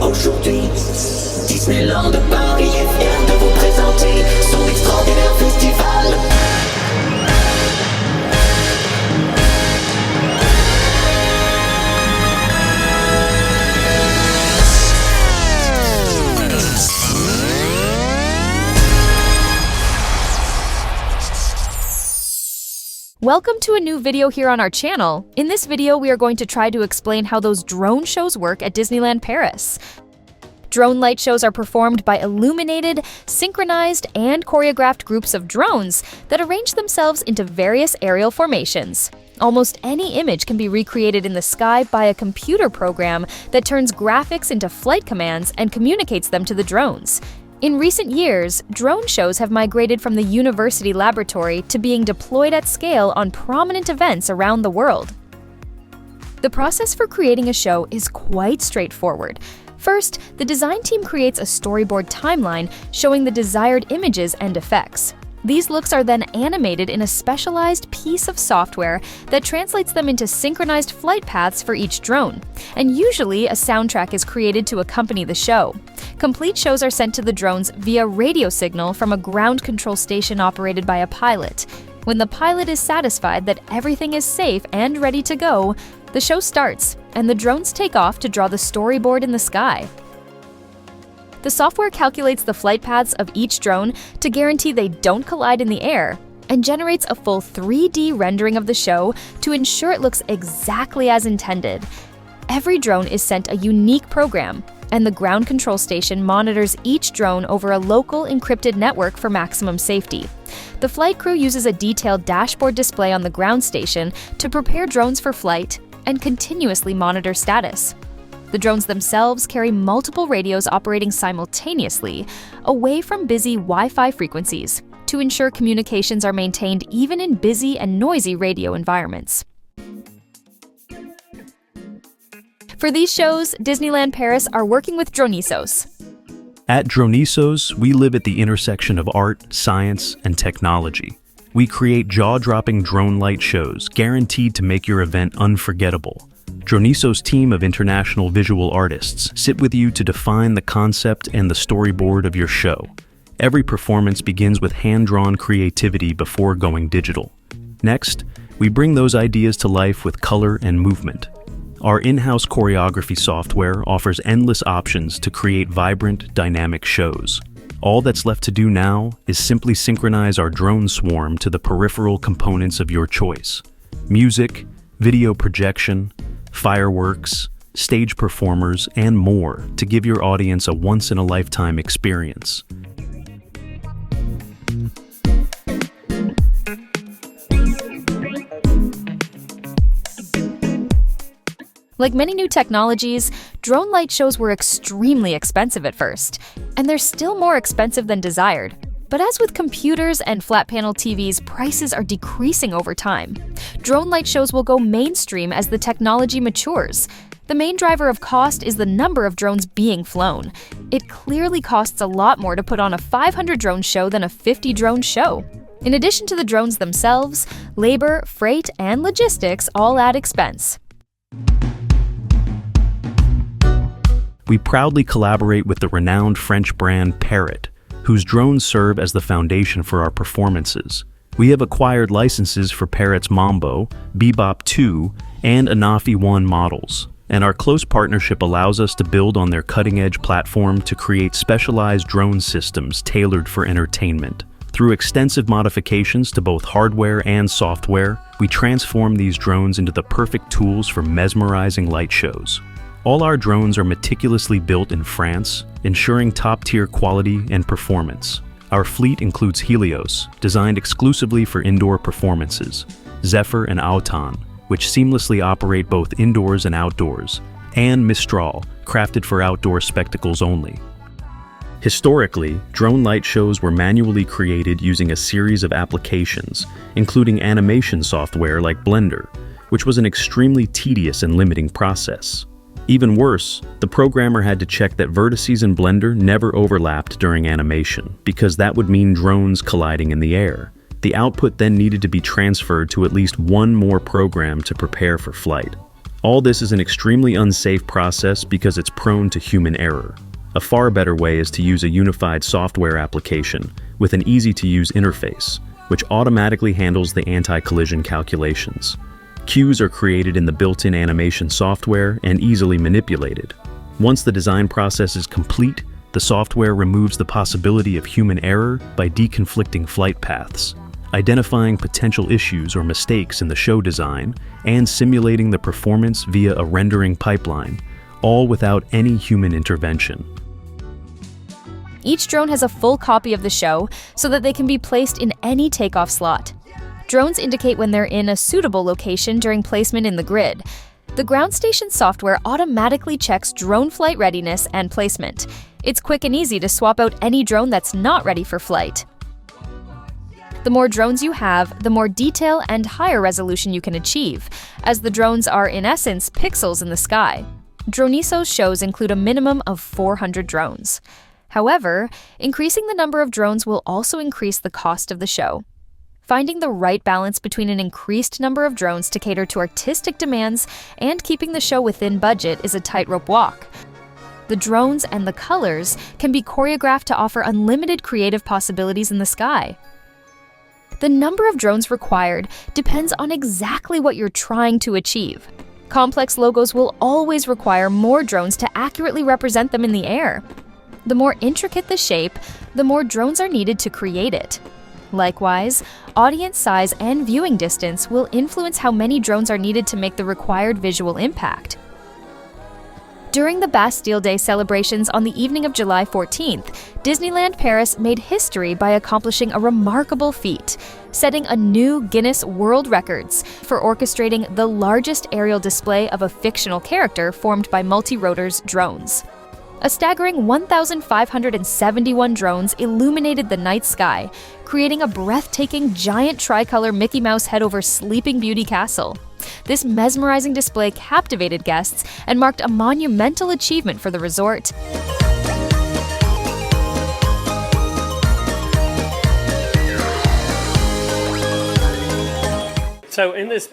Aujourd'hui, Disneyland Paris est fier de vous présenter son extraordinaire festival. Welcome to a new video here on our channel. In this video, we are going to try to explain how those drone shows work at Disneyland Paris. Drone light shows are performed by illuminated, synchronized, and choreographed groups of drones that arrange themselves into various aerial formations. Almost any image can be recreated in the sky by a computer program that turns graphics into flight commands and communicates them to the drones. In recent years, drone shows have migrated from the university laboratory to being deployed at scale on prominent events around the world. The process for creating a show is quite straightforward. First, the design team creates a storyboard timeline showing the desired images and effects. These looks are then animated in a specialized piece of software that translates them into synchronized flight paths for each drone, and usually a soundtrack is created to accompany the show. Complete shows are sent to the drones via radio signal from a ground control station operated by a pilot. When the pilot is satisfied that everything is safe and ready to go, the show starts, and the drones take off to draw the storyboard in the sky. The software calculates the flight paths of each drone to guarantee they don't collide in the air, and generates a full 3D rendering of the show to ensure it looks exactly as intended. Every drone is sent a unique program, and the ground control station monitors each drone over a local encrypted network for maximum safety. The flight crew uses a detailed dashboard display on the ground station to prepare drones for flight and continuously monitor status. The drones themselves carry multiple radios operating simultaneously, away from busy Wi-Fi frequencies, to ensure communications are maintained even in busy and noisy radio environments. For these shows, Disneyland Paris are working with Dronisos. At Dronisos, we live at the intersection of art, science, and technology. We create jaw-dropping drone light shows guaranteed to make your event unforgettable. Dronisos' team of international visual artists sit with you to define the concept and the storyboard of your show. Every performance begins with hand-drawn creativity before going digital. Next, we bring those ideas to life with color and movement. Our in-house choreography software offers endless options to create vibrant, dynamic shows. All that's left to do now is simply synchronize our drone swarm to the peripheral components of your choice: music, video projection, fireworks, stage performers, and more to give your audience a once-in-a-lifetime experience. Like many new technologies, drone light shows were extremely expensive at first, and they're still more expensive than desired. But as with computers and flat panel TVs, prices are decreasing over time. Drone light shows will go mainstream as the technology matures. The main driver of cost is the number of drones being flown. It clearly costs a lot more to put on a 500 drone show than a 50 drone show. In addition to the drones themselves, labor, freight, and logistics all add expense. We proudly collaborate with the renowned French brand Parrot, whose drones serve as the foundation for our performances. We have acquired licenses for Parrot's Mambo, Bebop 2, and Anafi 1 models, and our close partnership allows us to build on their cutting-edge platform to create specialized drone systems tailored for entertainment. Through extensive modifications to both hardware and software, we transform these drones into the perfect tools for mesmerizing light shows. All our drones are meticulously built in France, ensuring top-tier quality and performance. Our fleet includes Helios, designed exclusively for indoor performances, Zephyr and Auton, which seamlessly operate both indoors and outdoors, and Mistral, crafted for outdoor spectacles only. Historically, drone light shows were manually created using a series of applications, including animation software like Blender, which was an extremely tedious and limiting process. Even worse, the programmer had to check that vertices in Blender never overlapped during animation, because that would mean drones colliding in the air. The output then needed to be transferred to at least one more program to prepare for flight. All this is an extremely unsafe process because it's prone to human error. A far better way is to use a unified software application with an easy-to-use interface, which automatically handles the anti-collision calculations. Cues are created in the built-in animation software and easily manipulated. Once the design process is complete, the software removes the possibility of human error by deconflicting flight paths, identifying potential issues or mistakes in the show design, and simulating the performance via a rendering pipeline, all without any human intervention. Each drone has a full copy of the show so that they can be placed in any takeoff slot. Drones indicate when they're in a suitable location during placement in the grid. The ground station software automatically checks drone flight readiness and placement. It's quick and easy to swap out any drone that's not ready for flight. The more drones you have, the more detail and higher resolution you can achieve, as the drones are in essence pixels in the sky. Droniso's shows include a minimum of 400 drones. However, increasing the number of drones will also increase the cost of the show. Finding the right balance between an increased number of drones to cater to artistic demands and keeping the show within budget is a tightrope walk. The drones and the colors can be choreographed to offer unlimited creative possibilities in the sky. The number of drones required depends on exactly what you're trying to achieve. Complex logos will always require more drones to accurately represent them in the air. The more intricate the shape, the more drones are needed to create it. Likewise, audience size and viewing distance will influence how many drones are needed to make the required visual impact. During the Bastille Day celebrations on the evening of July 14th, Disneyland Paris made history by accomplishing a remarkable feat, setting a new Guinness World Records for orchestrating the largest aerial display of a fictional character formed by multi-rotors drones. A staggering 1,571 drones illuminated the night sky, creating a breathtaking giant tricolor Mickey Mouse head over Sleeping Beauty Castle. This mesmerizing display captivated guests and marked a monumental achievement for the resort. So in this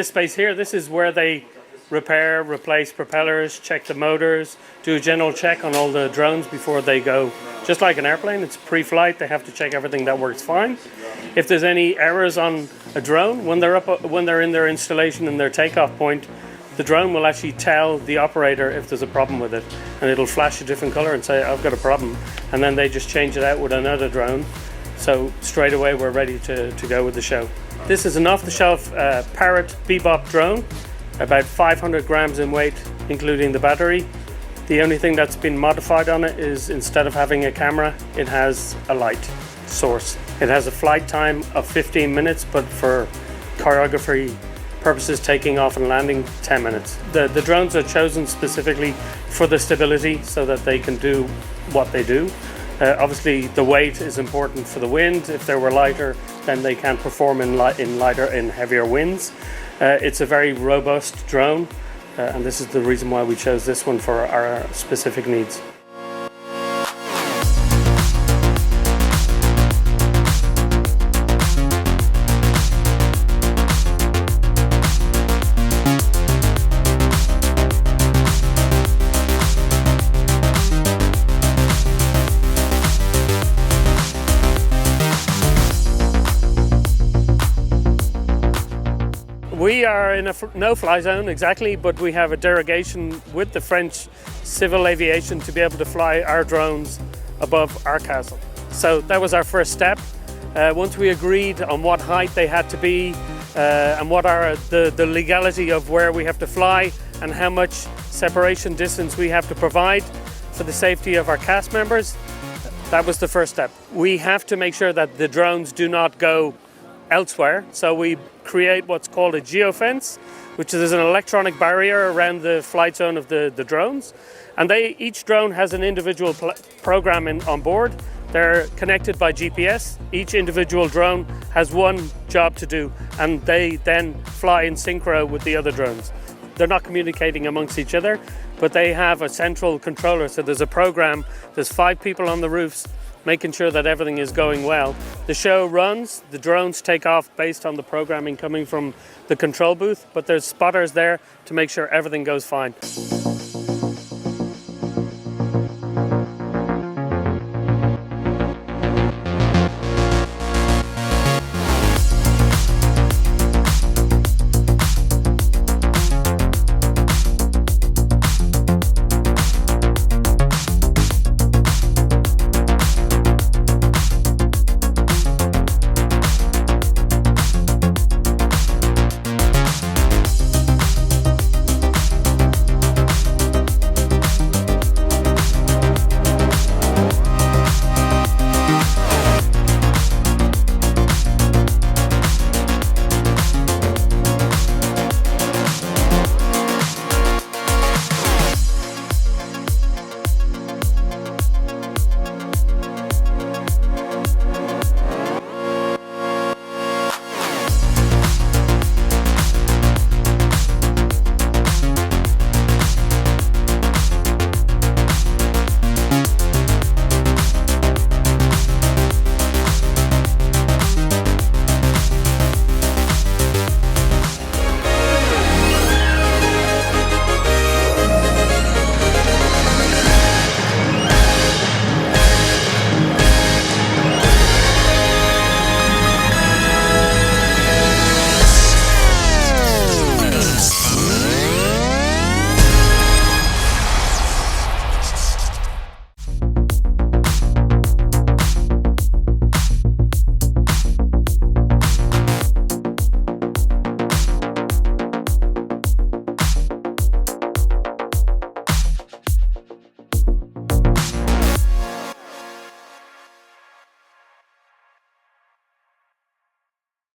space here, this is where they repair, replace propellers, check the motors, do a general check on all the drones before they go. Just like an airplane, it's pre-flight, they have to check everything that works fine. If there's any errors on a drone, when they're in their installation and their takeoff point, the drone will actually tell the operator if there's a problem with it, and it'll flash a different color and say, I've got a problem, and then they just change it out with another drone. So straight away we're ready to go with the show. This is an off-the-shelf Parrot Bebop drone, about 500 grams in weight, including the battery. The only thing that's been modified on it is instead of having a camera, it has a light source. It has a flight time of 15 minutes, but for choreography purposes, taking off and landing, 10 minutes. The drones are chosen specifically for the stability so that they can do what they do. Obviously, the weight is important for the wind. If they were lighter, then they can perform in heavier winds. It's a very robust drone, and this is the reason why we chose this one for our specific needs. We are in a no-fly zone, exactly, but we have a derogation with the French Civil Aviation to be able to fly our drones above our castle. So that was our first step. Once we agreed on what height they had to be and what are the legality of where we have to fly and how much separation distance we have to provide for the safety of our cast members, that was the first step. We have to make sure that the drones do not go elsewhere. So we create what's called a geofence, which is an electronic barrier around the flight zone of the drones. And each drone has an individual program on board. They're connected by GPS. Each individual drone has one job to do, and they then fly in synchro with the other drones. They're not communicating amongst each other, but they have a central controller. So there's a program, there's 5 people on the roofs making sure that everything is going well. The show runs, the drones take off based on the programming coming from the control booth, but there's spotters there to make sure everything goes fine.